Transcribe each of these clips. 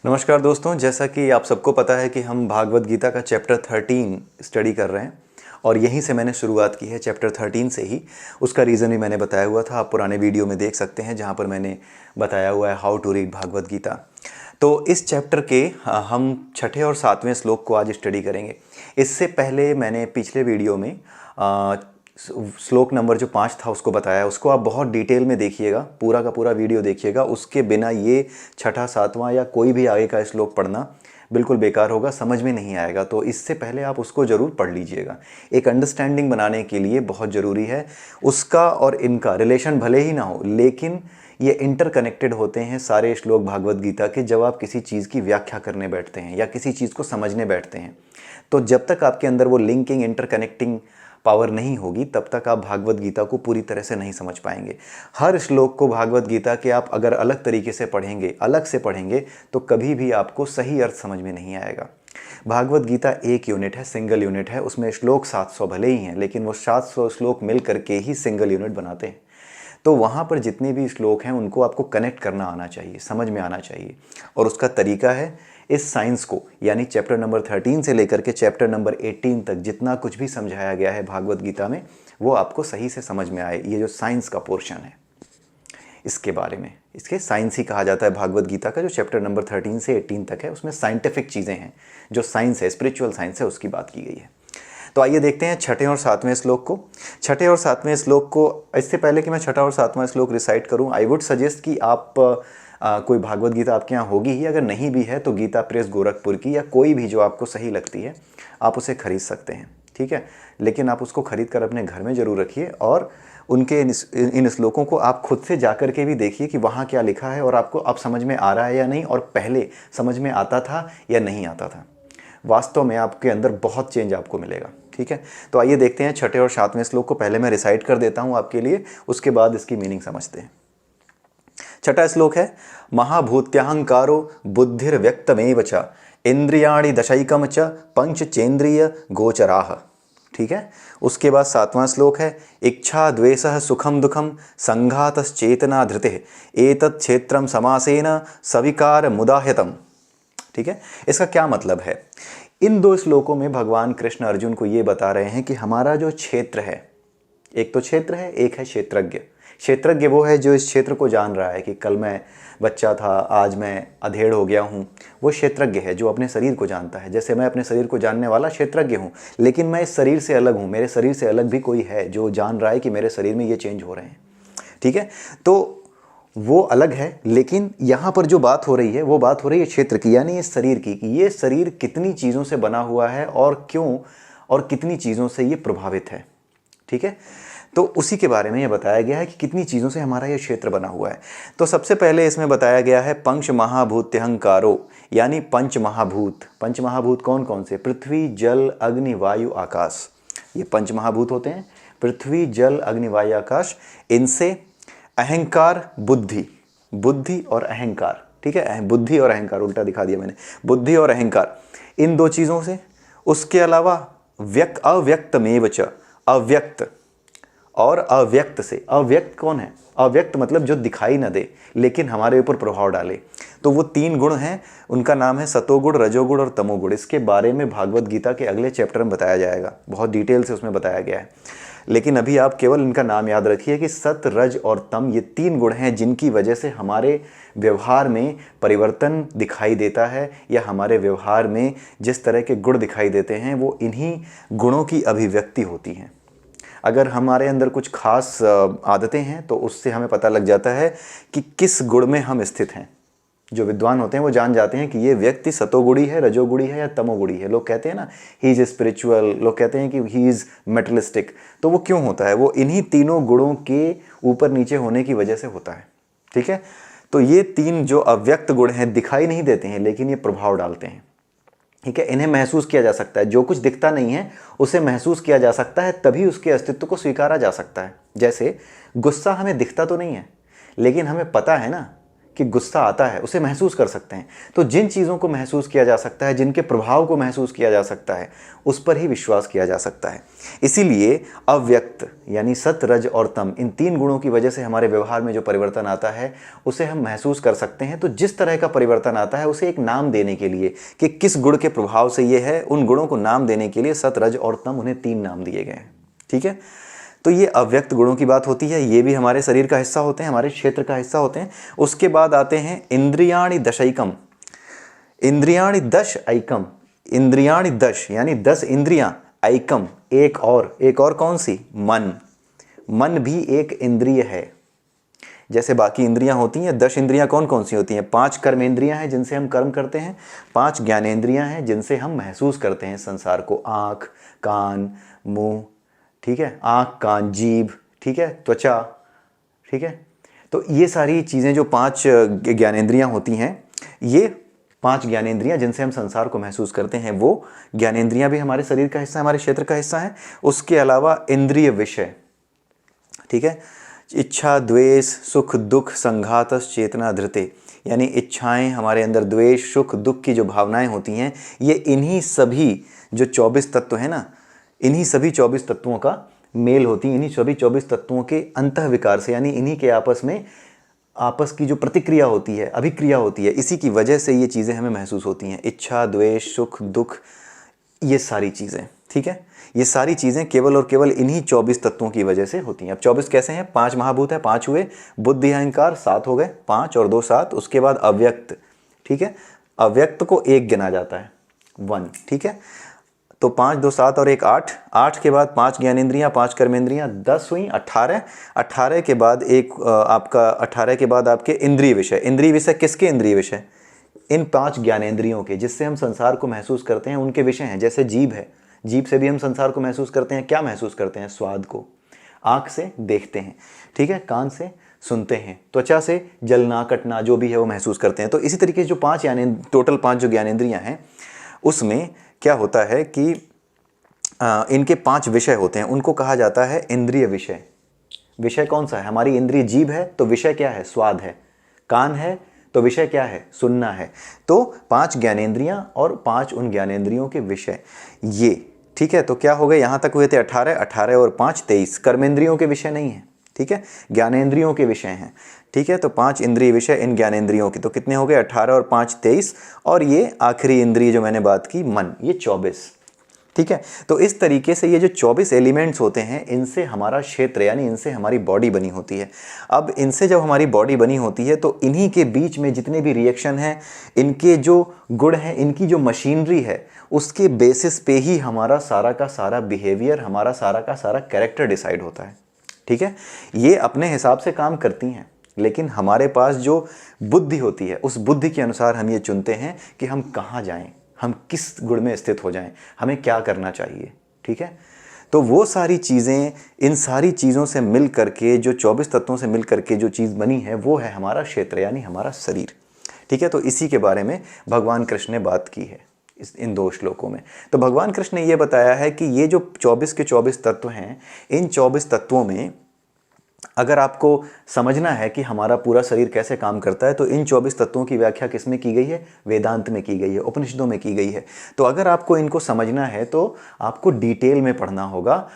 नमस्कार दोस्तों, जैसा कि आप सबको पता है कि हम भागवत गीता का चैप्टर 13 स्टडी कर रहे हैं और यहीं से मैंने शुरुआत की है, चैप्टर 13 से ही। उसका रीज़न भी मैंने बताया हुआ था, आप पुराने वीडियो में देख सकते हैं जहां पर मैंने बताया हुआ है how to read Bhagavad Gita. तो इस चैप्टर के हम छठे और सातवें श्लोक को आज स्टडी करेंगे। इससे पहले मैंने पिछले वीडियो में श्लोक नंबर जो 5 था उसको बताया, उसको आप बहुत डिटेल में देखिएगा, पूरा का पूरा वीडियो देखिएगा। उसके बिना ये छठा सातवां या कोई भी आगे का श्लोक पढ़ना बिल्कुल बेकार होगा, समझ में नहीं आएगा। तो इससे पहले आप उसको ज़रूर पढ़ लीजिएगा। एक अंडरस्टैंडिंग बनाने के लिए बहुत ज़रूरी है। उसका और इनका रिलेशन भले ही ना हो, लेकिन ये इंटरकनेक्टेड होते हैं सारे श्लोक भागवत गीता के। जब आप किसी चीज़ की व्याख्या करने बैठते हैं या किसी चीज़ को समझने बैठते हैं, तो जब तक आपके अंदर वो लिंकिंग इंटरकनेक्टिंग पावर नहीं होगी, तब तक आप भागवत गीता को पूरी तरह से नहीं समझ पाएंगे। हर श्लोक को भागवत गीता के आप अगर अलग तरीके से पढ़ेंगे, अलग से पढ़ेंगे, तो कभी भी आपको सही अर्थ समझ में नहीं आएगा। भागवत गीता एक यूनिट है, सिंगल यूनिट है। उसमें श्लोक 700 भले ही हैं, लेकिन वो 700 श्लोक मिल करके ही सिंगल यूनिट बनाते हैं। तो वहाँ पर जितने भी श्लोक हैं उनको आपको कनेक्ट करना आना चाहिए, समझ में आना चाहिए। और उसका तरीका है, इस साइंस को यानी चैप्टर नंबर 13 से लेकर के चैप्टर नंबर 18 तक जितना कुछ भी समझाया गया है भागवत गीता में, वो आपको सही से समझ में आए। ये जो साइंस का पोर्शन है इसके बारे में, इसके साइंस ही कहा जाता है भागवत गीता का। जो चैप्टर नंबर 13 से 18 तक है उसमें साइंटिफिक चीज़ें हैं, जो साइंस है, स्पिरिचुअल साइंस है, उसकी बात की गई है। तो आइए देखते हैं छठे और सातवें श्लोक को। छठे और सातवें श्लोक को, इससे पहले कि मैं छठा और सातवां श्लोक रिसाइट करूं, आई वुड सजेस्ट कि आप कोई भागवत गीता आपके यहाँ होगी ही, अगर नहीं भी है तो गीता प्रेस गोरखपुर की या कोई भी जो आपको सही लगती है आप उसे खरीद सकते हैं, ठीक है। लेकिन आप उसको खरीद कर अपने घर में ज़रूर रखिए और उनके इन श्लोकों को आप खुद से जा कर के भी देखिए कि वहाँ क्या लिखा है और आपको अब समझ में आ रहा है या नहीं, और पहले समझ में आता था या नहीं आता था। वास्तव में आपके अंदर बहुत चेंज आपको मिलेगा, ठीक है। तो आइए देखते हैं छठे और सातवें श्लोक को। पहले मैं रिसाइट कर देता हूँ आपके लिए, उसके बाद इसकी मीनिंग समझते हैं। छठा श्लोक है, महाभूत्याहंकारो बुद्धिर्व्यक्तमेव च इंद्रियाणि दशैकम च पंचचेंद्रिय गोचराः, ठीक है। उसके बाद सातवां श्लोक है, इच्छा द्वेषः सुखम दुखम संघातश्चेतना धृतिः एतत् क्षेत्रम समासेन सविकार मुदाह्यतम, ठीक है। इसका क्या मतलब है? इन दो श्लोकों में भगवान कृष्ण अर्जुन को ये बता रहे हैं कि हमारा जो क्षेत्र है, एक तो क्षेत्र है, एक है क्षेत्रज्ञ। क्षेत्रज्ञ वो है जो इस क्षेत्र को जान रहा है कि कल मैं बच्चा था, आज मैं अधेड़ हो गया हूँ। वो क्षेत्रज्ञ है जो अपने शरीर को जानता है। जैसे मैं अपने शरीर को जानने वाला क्षेत्रज्ञ हूँ, लेकिन मैं इस शरीर से अलग हूँ। मेरे शरीर से अलग भी कोई है जो जान रहा है कि मेरे शरीर में ये चेंज हो रहे हैं, ठीक है। तो वो अलग है, लेकिन यहाँ पर जो बात हो रही है वो बात हो रही है क्षेत्र की, यानी इस शरीर की, कि ये शरीर कितनी चीज़ों से बना हुआ है और क्यों, और कितनी चीज़ों से ये प्रभावित है, ठीक है। तो उसी के बारे में ये बताया गया है कि कितनी चीज़ों से हमारा ये क्षेत्र बना हुआ है। तो सबसे पहले इसमें बताया गया है पंच महाभूत्यहंकारो, यानी पंच महाभूत। पंच महाभूत कौन कौन से? पृथ्वी, जल, अग्नि, वायु, आकाश। ये पंच महाभूत होते हैं, पृथ्वी, जल, अग्नि, वायु, आकाश। इनसे अहंकार, बुद्धि, बुद्धि और अहंकार, ठीक है। बुद्धि और अहंकार उल्टा दिखा दिया मैंने, बुद्धि और अहंकार, इन दो चीज़ों से। उसके अलावा अव्यक्तमेव च, अव्यक्त और अव्यक्त से। अव्यक्त कौन है? अव्यक्त मतलब जो दिखाई न दे लेकिन हमारे ऊपर प्रभाव डाले। तो वो 3 गुण हैं, उनका नाम है सतोगुण, रजोगुण और तमोगुण। इसके बारे में भागवत गीता के अगले चैप्टर में बताया जाएगा, बहुत डिटेल से उसमें बताया गया है। लेकिन अभी आप केवल इनका नाम याद रखिए कि सत, रज और तम, ये 3 गुण हैं जिनकी वजह से हमारे व्यवहार में परिवर्तन दिखाई देता है, या हमारे व्यवहार में जिस तरह के गुण दिखाई देते हैं वो इन्हीं गुणों की अभिव्यक्ति होती हैं। अगर हमारे अंदर कुछ खास आदतें हैं तो उससे हमें पता लग जाता है कि किस गुण में हम स्थित हैं। जो विद्वान होते हैं वो जान जाते हैं कि ये व्यक्ति सतोगुणी है, रजोगुणी है या तमोगुणी है। लोग कहते हैं ना, ही इज़ स्पिरिचुअल, लोग कहते हैं कि ही इज़ मेटलिस्टिक। तो वो क्यों होता है? वो इन्हीं तीनों गुणों के ऊपर नीचे होने की वजह से होता है, ठीक है। तो ये 3 जो अव्यक्त गुण हैं, दिखाई नहीं देते हैं लेकिन ये प्रभाव डालते हैं, ठीक है। इन्हें महसूस किया जा सकता है। जो कुछ दिखता नहीं है उसे महसूस किया जा सकता है, तभी उसके अस्तित्व को स्वीकारा जा सकता है। जैसे गुस्सा हमें दिखता तो नहीं है, लेकिन हमें पता है ना कि गुस्सा आता है उसे महसूस कर सकते हैं। तो जिन चीज़ों को महसूस किया जा सकता है, जिनके प्रभाव को महसूस किया जा सकता है, उस पर ही विश्वास किया जा सकता है। इसीलिए अव्यक्त यानी सत, रज और तम, इन 3 गुणों की वजह से हमारे व्यवहार में जो परिवर्तन आता है उसे हम महसूस कर सकते हैं। तो जिस तरह का परिवर्तन आता है उसे एक नाम देने के लिए कि किस गुण के प्रभाव से ये है, उन गुणों को नाम देने के लिए सत, रज और तम, उन्हें 3 नाम दिए गए हैं। ठीक है, तो ये अव्यक्त गुणों की बात होती है। ये भी हमारे शरीर का हिस्सा होते हैं, हमारे क्षेत्र का हिस्सा होते हैं। उसके बाद आते हैं इंद्रियाणि दशैकम। इंद्रियाणि दश ऐकम, इंद्रियाणि दश यानी 10 इंद्रियां, ऐकम एक और कौन सी? मन। मन भी एक इंद्रिय है। जैसे बाकी इंद्रियां होती हैं, 10 इंद्रियां कौन कौन सी होती हैं? 5 कर्मेंद्रियां हैं जिनसे हम कर्म करते हैं, 5 ज्ञानेंद्रियां हैं जिनसे हम महसूस करते हैं संसार को। आँख, कान, मुंह, ठीक है, आँख, कान, जीभ, ठीक है, त्वचा, ठीक है। तो ये सारी चीज़ें जो 5 ज्ञानेंद्रियां होती हैं, ये 5 ज्ञानेंद्रियां जिनसे हम संसार को महसूस करते हैं, वो ज्ञानेंद्रियां भी हमारे शरीर का हिस्सा, हमारे क्षेत्र का हिस्सा है। उसके अलावा इंद्रिय विषय, ठीक है, इच्छा, द्वेष, सुख, दुख, संघातस, चेतना, धृते, यानी इच्छाएं, हमारे अंदर द्वेष, सुख, दुख की जो भावनाएं होती हैं, ये इन्हीं सभी जो 24 तत्व है ना, इन्हीं सभी 24 तत्वों का मेल होती है, इन्हीं सभी 24 तत्वों के अंतःविकार से, यानी इन्हीं के आपस की जो प्रतिक्रिया होती है, अभिक्रिया होती है, इसी की वजह से ये चीज़ें हमें महसूस होती हैं। इच्छा, द्वेष, सुख, दुख, ये सारी चीज़ें, ठीक है, ये सारी चीज़ें केवल और केवल इन्हीं 24 तत्वों की वजह से होती हैं। अब 24 कैसे हैं? 5 महाभूत है, 5 हुए, बुद्धि, अहंकार 7 हो गए, 5 और 2 7। उसके बाद अव्यक्त, ठीक है, अव्यक्त को 1 गिना जाता है, 1, ठीक है। तो 5 2 7 और 1 8, 8 के बाद 5 ज्ञानेंद्रियां, 5 कर्मेंद्रियां, 10 हुई, 18, 18 के बाद आपका 18 के बाद आपके इंद्रिय विषय। इंद्रिय विषय किसके इंद्रिय विषय? इन 5 ज्ञानेंद्रियों के, जिससे हम संसार को महसूस करते हैं, उनके विषय हैं। जैसे जीभ है, जीभ से भी हम संसार को महसूस करते हैं। क्या महसूस करते हैं? स्वाद को। आँख से देखते हैं, ठीक है, कान से सुनते हैं, त्वचा से जलना, कटना, जो भी है वो महसूस करते हैं। तो इसी तरीके से जो 5 टोटल 5 जो ज्ञानेंद्रियां हैं, उसमें क्या होता है कि इनके 5 विषय होते हैं, उनको कहा जाता है इंद्रिय विषय। विषय कौन सा है? हमारी इंद्रिय जीभ है, तो विषय क्या है? स्वाद है। कान है, तो विषय क्या है? सुनना है। तो 5 ज्ञानेंद्रियां और 5 उन ज्ञानेंद्रियों के विषय, ये, ठीक है। तो क्या हो गए? यहाँ तक हुए थे 18, 18 और 5 23। कर्मेंद्रियों के विषय नहीं है, ठीक है, ज्ञानेंद्रियों के विषय हैं, ठीक है। तो 5 इंद्रिय विषय इन ज्ञानेंद्रियों की, तो कितने हो गए? 18 और 5 23, और ये आखिरी इंद्रिय जो मैंने बात की, मन, ये 24, ठीक है। तो इस तरीके से ये जो 24 एलिमेंट्स होते हैं, इनसे हमारा क्षेत्र यानी इनसे हमारी बॉडी बनी होती है। अब इनसे जब हमारी बॉडी बनी होती है, तो इन्हीं के बीच में जितने भी रिएक्शन हैं, इनके जो गुण हैं, इनकी जो मशीनरी है, उसके बेसिस पे ही हमारा सारा का सारा बिहेवियर, हमारा सारा का सारा कैरेक्टर डिसाइड होता है, ठीक है। ये अपने हिसाब से काम करती हैं, लेकिन हमारे पास जो बुद्धि होती है, उस बुद्धि के अनुसार हम ये चुनते हैं कि हम कहाँ जाएं, हम किस गुण में स्थित हो जाएं, हमें क्या करना चाहिए, ठीक है। तो वो सारी चीज़ें, इन सारी चीज़ों से मिल करके, जो 24 तत्वों से मिल करके जो चीज़ बनी है, वो है हमारा क्षेत्र यानी हमारा शरीर, ठीक है। तो इसी के बारे में भगवान कृष्ण ने बात की है इन 2 श्लोकों में। तो भगवान कृष्ण ने ये बताया है कि ये जो 24 के 24 तत्व हैं, इन 24 तत्वों में अगर आपको समझना है कि हमारा पूरा शरीर कैसे काम करता है, तो इन 24 तत्वों की व्याख्या किसमें की गई है? वेदांत में की गई है, उपनिषदों में की गई है। तो अगर आपको इनको समझना है, तो आपको डिटेल में पढ़ना होगा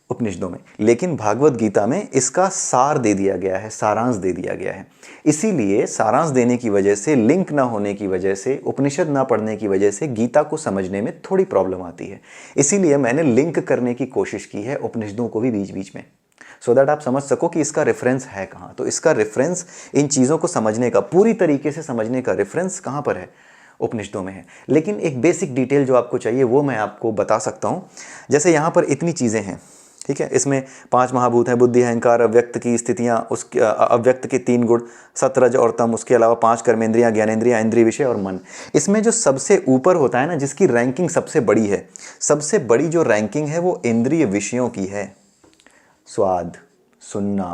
उपनिषदों में। लेकिन भागवत गीता में इसका सार दे दिया गया है, सारांश दे दिया गया है। इसीलिए सारांश देने की वजह से, लिंक ना होने की वजह से, उपनिषद ना पढ़ने की वजह से गीता को समझने में थोड़ी प्रॉब्लम आती है। इसीलिए मैंने लिंक करने की कोशिश की है उपनिषदों को भी बीच बीच में, सो दैट आप समझ सको कि इसका रेफरेंस है कहाँ। तो इसका रेफरेंस, इन चीज़ों को समझने का, पूरी तरीके से समझने का रेफरेंस कहाँ पर है? उपनिषदों में है। लेकिन एक बेसिक डिटेल जो आपको चाहिए वो मैं आपको बता सकता हूँ। जैसे यहाँ पर इतनी चीज़ें हैं, ठीक है, इसमें 5 महाभूत हैं, बुद्धि, अहंकार, अव्यक्त की स्थितियाँ, उसके अव्यक्त के 3 गुण, सत, रज और तम, उसके अलावा 5 कर्मेंद्रियाँ, ज्ञानेंद्रियाँ, इंद्रिय विषय और मन। इसमें जो सबसे ऊपर होता है ना, जिसकी रैंकिंग सबसे बड़ी है, सबसे बड़ी जो रैंकिंग है वो इंद्रिय विषयों की है। स्वाद, सुनना,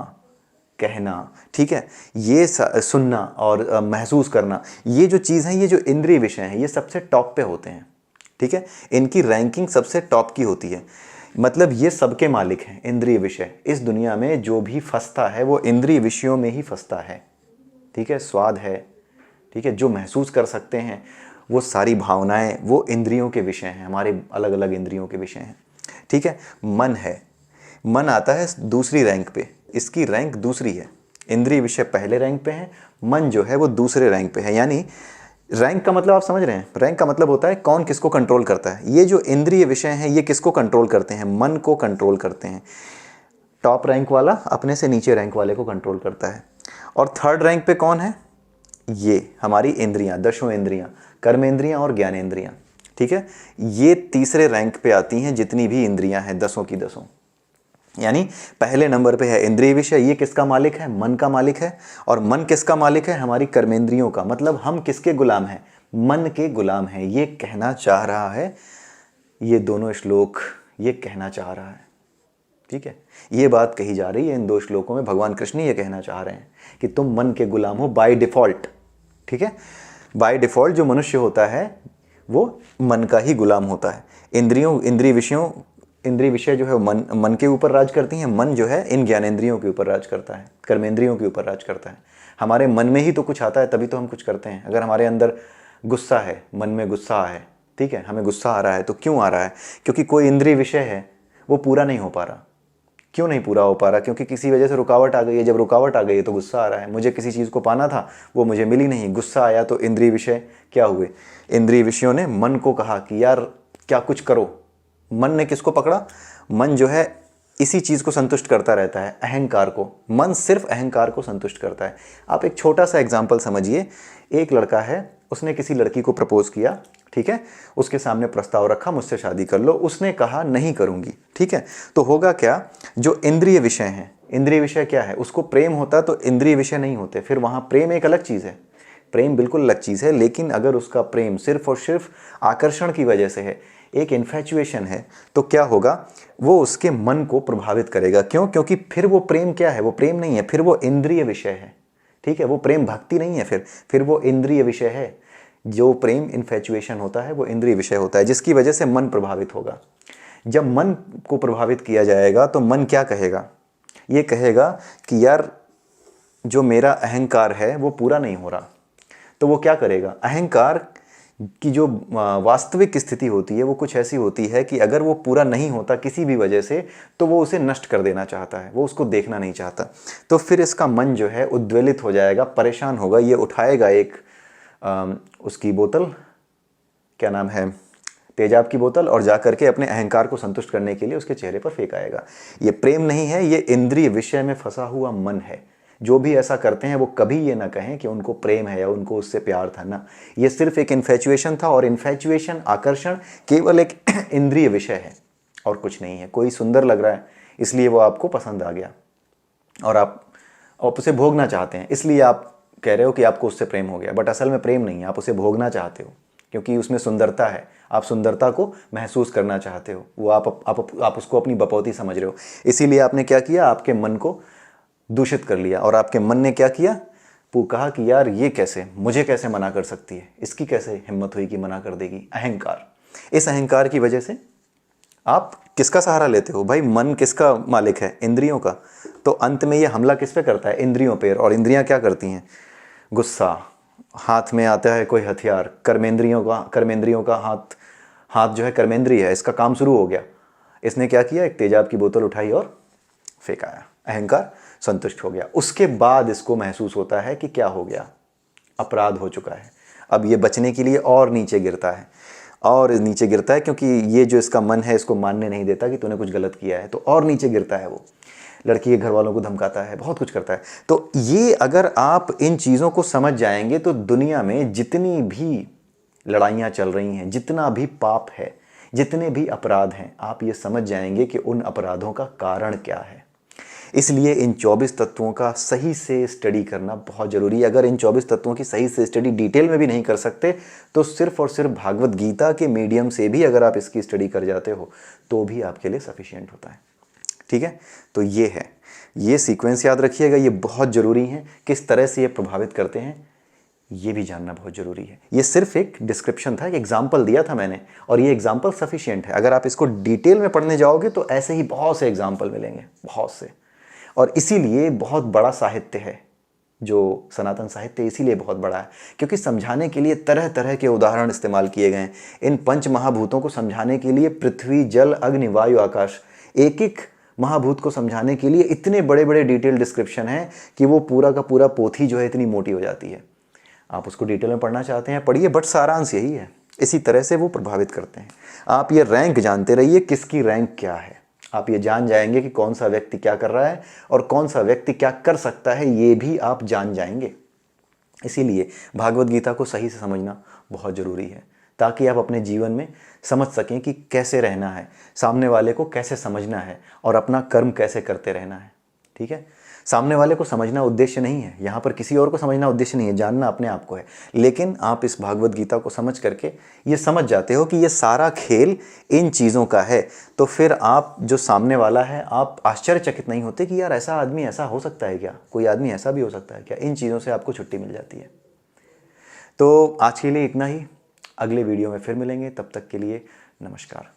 कहना, ठीक है, ये सुनना और महसूस करना, ये जो चीज़ है, ये जो इंद्रिय विषय हैं, ये सबसे टॉप पे होते हैं, ठीक है। इनकी रैंकिंग सबसे टॉप की होती है। मतलब ये सबके मालिक हैं इंद्रिय विषय। इस दुनिया में जो भी फंसता है वो इंद्रिय विषयों में ही फंसता है, ठीक है, स्वाद है, ठीक है, जो महसूस कर सकते हैं, वो सारी भावनाएं, वो इंद्रियों के विषय हैं, हमारे अलग अलग इंद्रियों के विषय हैं। ठीक है, मन है, मन आता है दूसरी रैंक पे, इसकी रैंक दूसरी है। इंद्रिय विषय पहले रैंक पे है, मन जो है वो दूसरे रैंक पे है। यानी रैंक का मतलब आप समझ रहे हैं, रैंक का मतलब होता है कौन किसको कंट्रोल करता है। ये जो इंद्रिय विषय हैं ये किसको कंट्रोल करते हैं, मन को कंट्रोल करते हैं। टॉप रैंक वाला अपने से नीचे रैंक वाले को कंट्रोल करता है। और थर्ड रैंक पे कौन है, ये हमारी इंद्रियां, दशों इंद्रियां, कर्मेंद्रियां और ज्ञानेंद्रियां। ठीक है, ये तीसरे रैंक पे आती हैं जितनी भी इंद्रियां हैं, दसों की दसों। यानी पहले नंबर पे है इंद्रिय विषय, ये किसका मालिक है, मन का मालिक है। और मन किसका मालिक है, हमारी कर्मेंद्रियों का। मतलब हम किसके गुलाम हैं, मन के गुलाम हैं। ये कहना चाह रहा है, ये दोनों श्लोक ये कहना चाह रहा है। ठीक है, ये बात कही जा रही है इन 2 श्लोकों में। भगवान कृष्ण ये कहना चाह रहे हैं कि तुम मन के गुलाम हो बाय डिफॉल्ट। ठीक है, बाय डिफॉल्ट जो मनुष्य होता है वो मन का ही गुलाम होता है। इंद्रिय विषय जो है मन के ऊपर राज करती हैं, मन जो है इन ज्ञानेंद्रियों के ऊपर राज करता है, कर्मेंद्रियों के ऊपर राज करता है। हमारे मन में ही तो कुछ आता है तभी तो हम कुछ करते हैं। अगर हमारे अंदर गुस्सा है, मन में गुस्सा है, ठीक है, हमें गुस्सा आ रहा है, तो क्यों आ रहा है, क्योंकि कोई इंद्रिय विषय है वो पूरा नहीं हो पा रहा। क्यों नहीं पूरा हो पा रहा, क्योंकि किसी वजह से रुकावट आ गई है। जब रुकावट आ गई है तो गुस्सा आ रहा है। मुझे किसी चीज़ को पाना था, वो मुझे मिली नहीं, गुस्सा आया। तो इंद्रिय विषय क्या हुए, इंद्रिय विषयों ने मन को कहा कि यार क्या कुछ करो। मन ने किसको पकड़ा, मन जो है इसी चीज़ को संतुष्ट करता रहता है, अहंकार को। मन सिर्फ अहंकार को संतुष्ट करता है। आप एक छोटा सा एग्जाम्पल समझिए। एक लड़का है, उसने किसी लड़की को प्रपोज किया, ठीक है, उसके सामने प्रस्ताव रखा, मुझसे शादी कर लो। उसने कहा नहीं करूंगी। ठीक है, तो होगा क्या, जो इंद्रिय विषय हैं, इंद्रिय विषय क्या है, उसको प्रेम होता तो इंद्रिय विषय नहीं होते। फिर वहाँ प्रेम एक अलग चीज़ है, प्रेम बिल्कुल अलग चीज़ है। लेकिन अगर उसका प्रेम सिर्फ और सिर्फ आकर्षण की वजह से है, एक इन्फैचुएशन है, तो क्या होगा, वो उसके मन को प्रभावित करेगा। क्यों, क्योंकि फिर वो प्रेम क्या है, वो प्रेम नहीं है, फिर वो इंद्रिय विषय है। ठीक है, वो प्रेम भक्ति नहीं है, फिर वो इंद्रिय विषय है। जो प्रेम इन्फैचुएशन होता है वो इंद्रिय विषय होता है, जिसकी वजह से मन प्रभावित होगा। जब मन को प्रभावित किया जाएगा तो मन क्या कहेगा, ये कहेगा कि यार जो मेरा अहंकार है वो पूरा नहीं हो रहा। तो वो क्या करेगा, अहंकार की जो वास्तविक स्थिति होती है वो कुछ ऐसी होती है कि अगर वो पूरा नहीं होता किसी भी वजह से, तो वो उसे नष्ट कर देना चाहता है, वो उसको देखना नहीं चाहता। तो फिर इसका मन जो है उद्वेलित हो जाएगा, परेशान होगा। ये उठाएगा एक उसकी बोतल, क्या नाम है, तेजाब की बोतल, और जा करके अपने अहंकार को संतुष्ट करने के लिए उसके चेहरे पर फेंक आएगा। ये प्रेम नहीं है, ये इंद्रिय विषय में फंसा हुआ मन है। जो भी ऐसा करते हैं वो कभी ये ना कहें कि उनको प्रेम है या उनको उससे प्यार था ना, ये सिर्फ एक इन्फैचुएशन था। और इन्फैचुएशन, आकर्षण केवल एक इंद्रिय विषय है और कुछ नहीं है। कोई सुंदर लग रहा है इसलिए वो आपको पसंद आ गया और आप उसे भोगना चाहते हैं, इसलिए आप कह रहे हो कि आपको उससे प्रेम हो गया। बट असल में प्रेम नहीं है, आप उसे भोगना चाहते हो क्योंकि उसमें सुंदरता है। आप सुंदरता को महसूस करना चाहते हो, वो आप उसको अपनी बपौती समझ रहे हो। इसीलिए आपने क्या किया, आपके मन को दूषित कर लिया। और आपके मन ने क्या किया, वो कहा कि यार ये कैसे, मुझे कैसे मना कर सकती है, इसकी कैसे हिम्मत हुई कि मना कर देगी। अहंकार, इस अहंकार की वजह से आप किसका सहारा लेते हो भाई, मन किसका मालिक है, इंद्रियों का। तो अंत में ये हमला किस पे करता है, इंद्रियों पे। और इंद्रियां क्या करती हैं, गुस्सा, हाथ में आता है कोई हथियार, कर्मेंद्रियों का हाथ जो है कर्मेंद्रिय है, इसका काम शुरू हो गया। इसने क्या किया, एक तेजाब की बोतल उठाई और फेंकाया। अहंकार संतुष्ट हो गया। उसके बाद इसको महसूस होता है कि क्या हो गया, अपराध हो चुका है। अब ये बचने के लिए और नीचे गिरता है, और नीचे गिरता है, क्योंकि ये जो इसका मन है इसको मानने नहीं देता कि तूने कुछ गलत किया है। तो और नीचे गिरता है, वो लड़की के घर वालों को धमकाता है, बहुत कुछ करता है। तो ये अगर आप इन चीज़ों को समझ जाएंगे तो दुनिया में जितनी भी लड़ाइयाँ चल रही हैं, जितना भी पाप है, जितने भी अपराध हैं, आप ये समझ जाएंगे कि उन अपराधों का कारण क्या है। इसलिए इन 24 तत्वों का सही से स्टडी करना बहुत ज़रूरी है। अगर इन 24 तत्वों की सही से स्टडी डिटेल में भी नहीं कर सकते तो सिर्फ और सिर्फ भागवत गीता के मीडियम से भी अगर आप इसकी स्टडी कर जाते हो तो भी आपके लिए सफिशिएंट होता है। ठीक है, तो ये है, ये सीक्वेंस याद रखिएगा, ये बहुत ज़रूरी है। किस तरह से ये प्रभावित करते हैं ये भी जानना बहुत ज़रूरी है। ये सिर्फ एक डिस्क्रिप्शन था, एक एग्जाम्पल दिया था मैंने, और ये एग्जाम्पल सफिशिएंट है। अगर आप इसको डिटेल में पढ़ने जाओगे तो ऐसे ही बहुत से एग्जाम्पल मिलेंगे, बहुत से। और इसीलिए बहुत बड़ा साहित्य है जो सनातन साहित्य इसीलिए बहुत बड़ा है क्योंकि समझाने के लिए तरह तरह के उदाहरण इस्तेमाल किए गए हैं। इन पंच महाभूतों को समझाने के लिए पृथ्वी, जल, अग्नि, वायु, आकाश, एक एक महाभूत को समझाने के लिए इतने बड़े बड़े डिटेल डिस्क्रिप्शन हैं कि वो पूरा का पूरा पोथी जो है इतनी मोटी हो जाती है। आप उसको डिटेल में पढ़ना चाहते हैं पढ़िए, बट सारांश यही है। इसी तरह से वो प्रभावित करते हैं। आप ये रैंक जानते रहिए, किसकी रैंक क्या है। आप ये जान जाएंगे कि कौन सा व्यक्ति क्या कर रहा है और कौन सा व्यक्ति क्या कर सकता है, ये भी आप जान जाएंगे। इसीलिए भागवत गीता को सही से समझना बहुत ज़रूरी है ताकि आप अपने जीवन में समझ सकें कि कैसे रहना है, सामने वाले को कैसे समझना है और अपना कर्म कैसे करते रहना है। ठीक है, सामने वाले को समझना उद्देश्य नहीं है, यहाँ पर किसी और को समझना उद्देश्य नहीं है, जानना अपने आप को है। लेकिन आप इस भागवत गीता को समझ करके ये समझ जाते हो कि ये सारा खेल इन चीज़ों का है, तो फिर आप जो सामने वाला है आप आश्चर्यचकित नहीं होते कि यार ऐसा आदमी ऐसा हो सकता है क्या, कोई आदमी ऐसा भी हो सकता है क्या। इन चीज़ों से आपको छुट्टी मिल जाती है। तो आज के लिए इतना ही, अगले वीडियो में फिर मिलेंगे, तब तक के लिए नमस्कार।